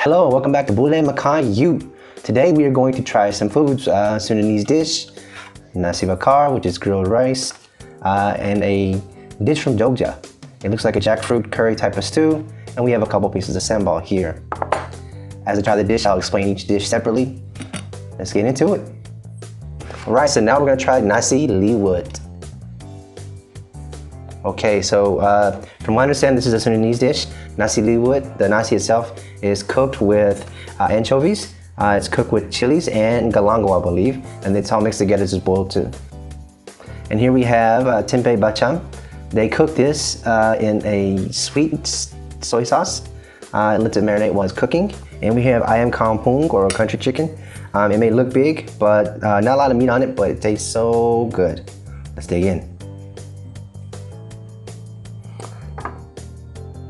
Hello, welcome back to Bule Makan You. Today we are going to try some foods, Sundanese dish, Nasi Bakar, which is grilled rice, and a dish from Jogja. It looks like a jackfruit curry type of stew, and we have a couple pieces of sambal here. As I try the dish, I'll explain each dish separately. Let's get into it. Alright, so now we're going to try Nasi Liwet. Okay, so from what I understand, this is a Sundanese dish. Nasi Liwet, the nasi itself is cooked with anchovies. It's cooked with chilies and galango, I believe, and it's all mixed together, just boiled too. And here we have tempeh bacang. They cook this in a sweet soy sauce. It lets it marinate while it's cooking. And we have Ayam Kampung, or country chicken. It may look big, but not a lot of meat on it, but it tastes so good. Let's dig in.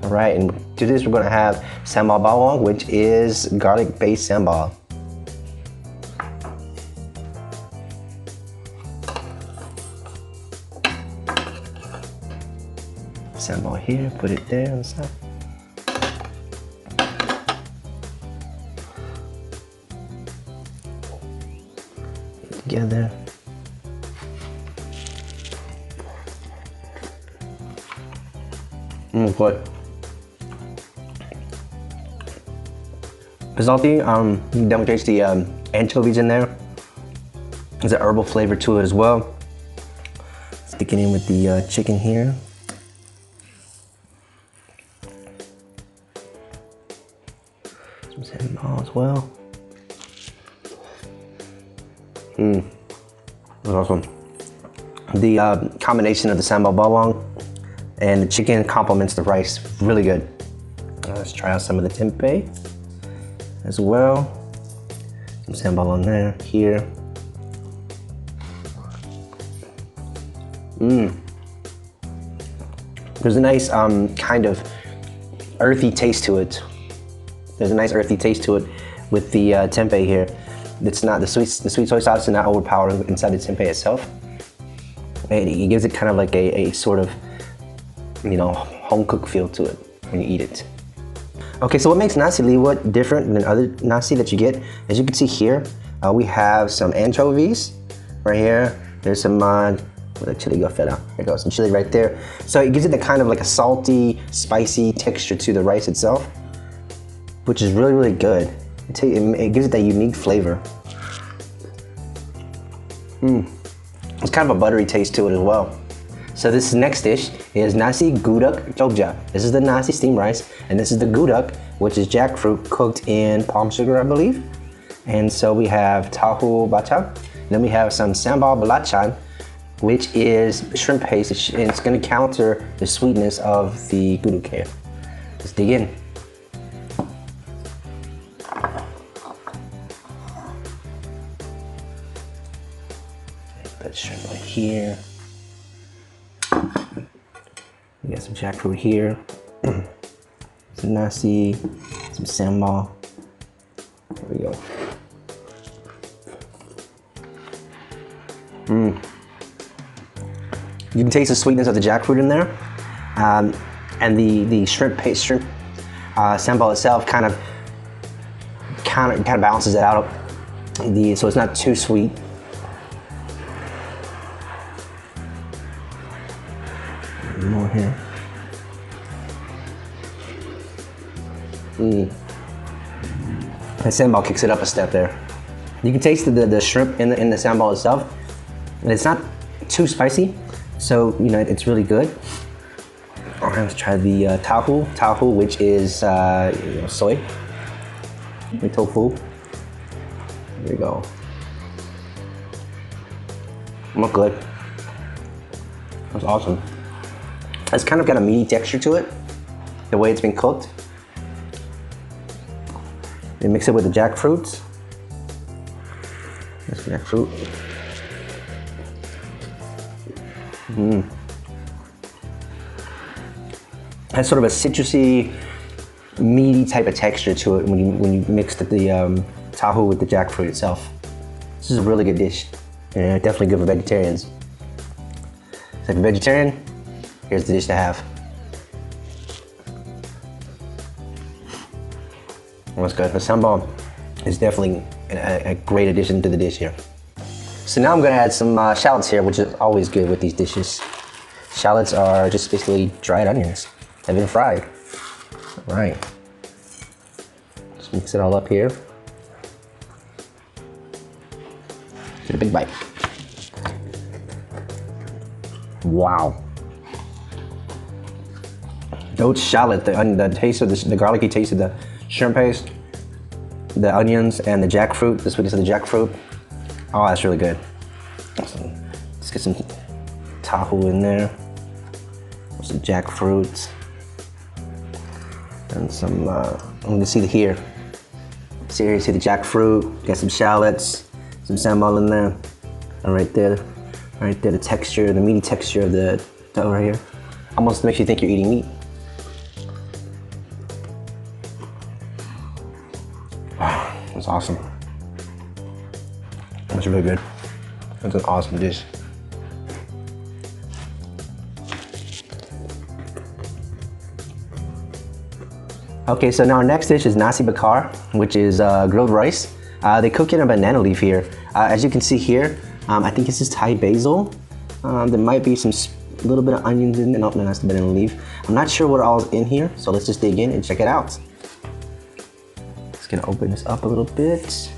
Alright, and to this we're going to have sambal bawang, which is garlic-based sambal. Sambal here, put it there on the side. Get it together. Good. It's salty. You can definitely taste the anchovies in there. There's an herbal flavor to it as well. Sticking in with the chicken here. Some sambal as well. That's awesome. The combination of the sambal bawang and the chicken complements the rice really good. Let's try out some of the tempeh as well. Some sambal on there, here. There's a nice kind of earthy taste to it. There's a nice earthy taste to it with the tempeh here. It's not the sweet soy sauce is not overpowering inside the tempeh itself. It gives it kind of like a sort of, you know, home cooked feel to it when you eat it. Okay, so what makes Nasi Liwet different than other nasi that you get? As you can see here, we have some anchovies right here. There's some, where the chili go fell out? There it goes, some chili right there. So it gives it the kind of like a salty, spicy texture to the rice itself, which is really, really good. It gives it that unique flavor. It's kind of a buttery taste to it as well. So this next dish is Nasi Gudeg Jogja. This is the nasi steamed rice, and this is the gudeg, which is jackfruit cooked in palm sugar, I believe. And so we have tahu bacang. Then we have some sambal belacan, which is shrimp paste, and it's going to counter the sweetness of the gudeg here. Let's dig in. Put shrimp right here. We got some jackfruit here, some nasi, some sambal. There we go. You can taste the sweetness of the jackfruit in there, and the shrimp paste, sambal itself kind of balances it out. So it's not too sweet. More here. The sambal kicks it up a step there. You can taste the shrimp in the sambal itself, and it's not too spicy, so you know it's really good. All right, let's try the tahu, which is soy and tofu. There we go. Look good. That's awesome. It's kind of got a meaty texture to it, the way it's been cooked. And mix it with the jackfruit. That's jackfruit. Has sort of a citrusy, meaty type of texture to it when you mix the tahu with the jackfruit itself. This is a really good dish, and definitely good for vegetarians. So if you're a vegetarian, here's the dish to have. That's good. The sambal is definitely a great addition to the dish here. So now I'm gonna add some shallots here, which is always good with these dishes. Shallots are just basically dried onions. They've been fried. All right. Just mix it all up here. Get a big bite. Wow. Those shallot, the taste of the garlicky taste of the shrimp paste, the onions, and the jackfruit, the sweetness of the jackfruit. Oh, that's really good. Awesome. Let's get some tahu in there. Some jackfruit. And some, I'm gonna see here. See here, see the jackfruit, got some shallots, some sambal in there. And right there, the texture, the meaty texture of the dough right here. Almost makes you think you're eating meat. Wow, that's awesome. That's really good. That's an awesome dish. Okay, so now our next dish is Nasi Bakar, which is grilled rice. They cook in a banana leaf here. As you can see here, I think this is Thai basil. There might be some little bit of onions in there. No, that's the banana leaf. I'm not sure what all is in here, so let's just dig in and check it out. Just gonna open this up a little bit.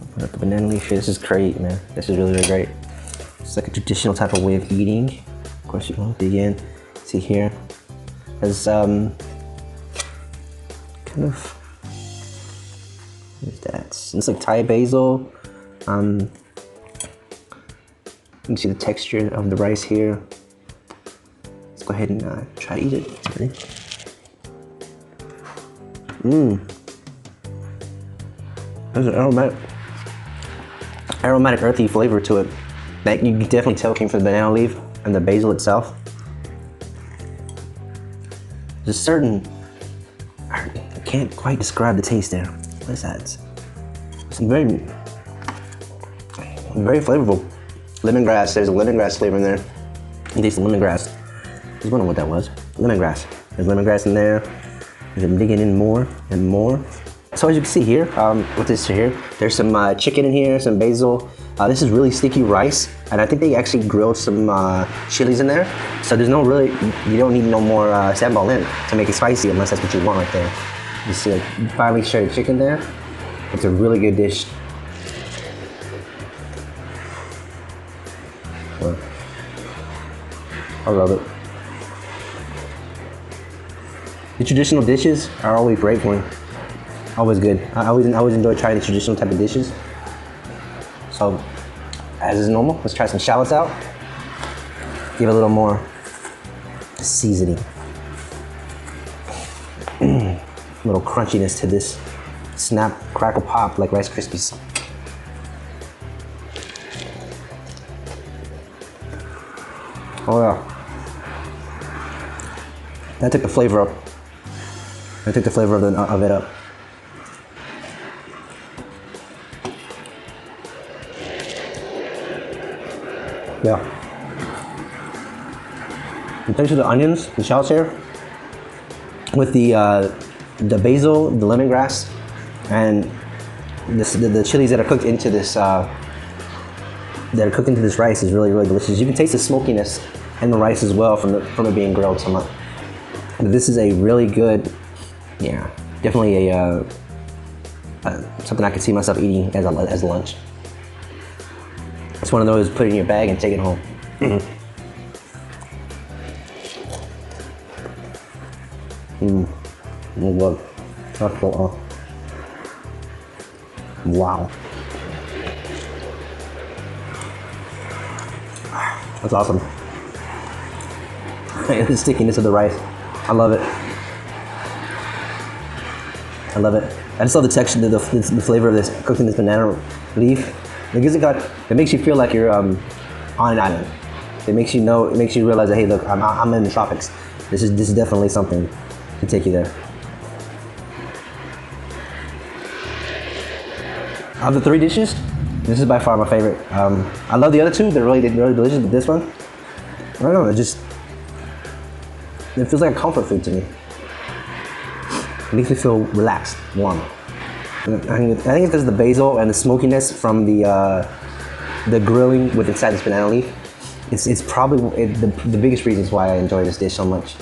Open up the banana leaf here. This is great, man. This is really, really great. It's like a traditional type of way of eating. Of course, you can dig in. See here, there's kind of, what is that? It's like Thai basil. You can see the texture of the rice here. Let's go ahead and try to eat it. Ready? There's an aromatic earthy flavor to it that you can definitely tell came from the banana leaf and the basil itself. There's a certain, I can't quite describe the taste there. What is that? It's very flavorful. Lemongrass, there's a lemongrass flavor in there. You taste the lemongrass. I was wondering what that was. Lemongrass. There's lemongrass in there. I'm digging in more and more. So as you can see here, with this here, there's some chicken in here, some basil. This is really sticky rice, and I think they actually grilled some chilies in there. So there's no really, you don't need no more sambal in to make it spicy unless that's what you want right there. You see like finely shredded chicken there. It's a really good dish. I love it. The traditional dishes are always great for me. Always good. I always enjoy trying the traditional type of dishes. So, as is normal, let's try some shallots out. Give a little more seasoning. A little crunchiness to this. Snap, crackle, pop like Rice Krispies. Oh yeah. That took the flavor up. I took the flavor of it up. Yeah. And thanks to the onions, the shallots here, with the basil, the lemongrass, and the chilies that are cooked into this rice is really, really delicious. You can taste the smokiness in the rice as well from it being grilled so much. This is a really good, yeah, definitely a something I could see myself eating as lunch. It's one of those, put it in your bag and take it home. Look. Wow. That's awesome. The stickiness of the rice. I love it. I love it. I just love the texture, the flavor of this, cooked in this banana leaf. It makes you feel like you're on an island. It makes you realize that, hey, look, I'm in the tropics. This is definitely something to take you there. Of the three dishes, this is by far my favorite. I love the other two. They're really delicious, but this one, I don't know. It feels like a comfort food to me. It makes me feel relaxed, warm. I think it's because the basil and the smokiness from the grilling with inside this banana leaf. It's probably the biggest reasons why I enjoy this dish so much.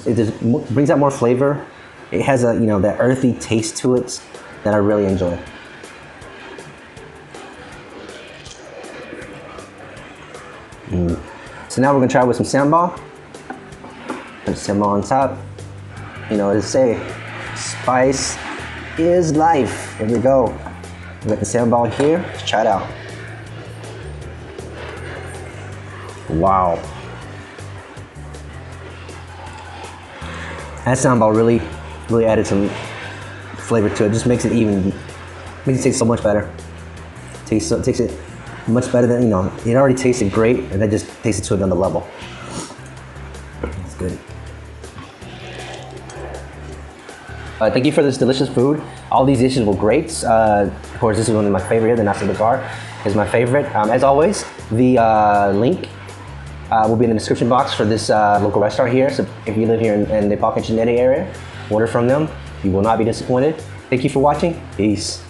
It just brings out more flavor. It has a that earthy taste to it that I really enjoy. So now we're gonna try with some sambal. Put sambal on top. You know what to say, spice is life. Here we go. We got the sambal here. Let's try it out. Wow. That sambal really added some flavor to it. Just makes it taste so much better. Takes it much better than, it already tasted great, and that just takes it to another level. It's good. Thank you for this delicious food. All these dishes were great. Of course, this is one of my favorite here. The Nasi Bakar is my favorite. As always, the link will be in the description box for this local restaurant here. So if you live here in the Bakar area, order from them. You will not be disappointed. Thank you for watching. Peace.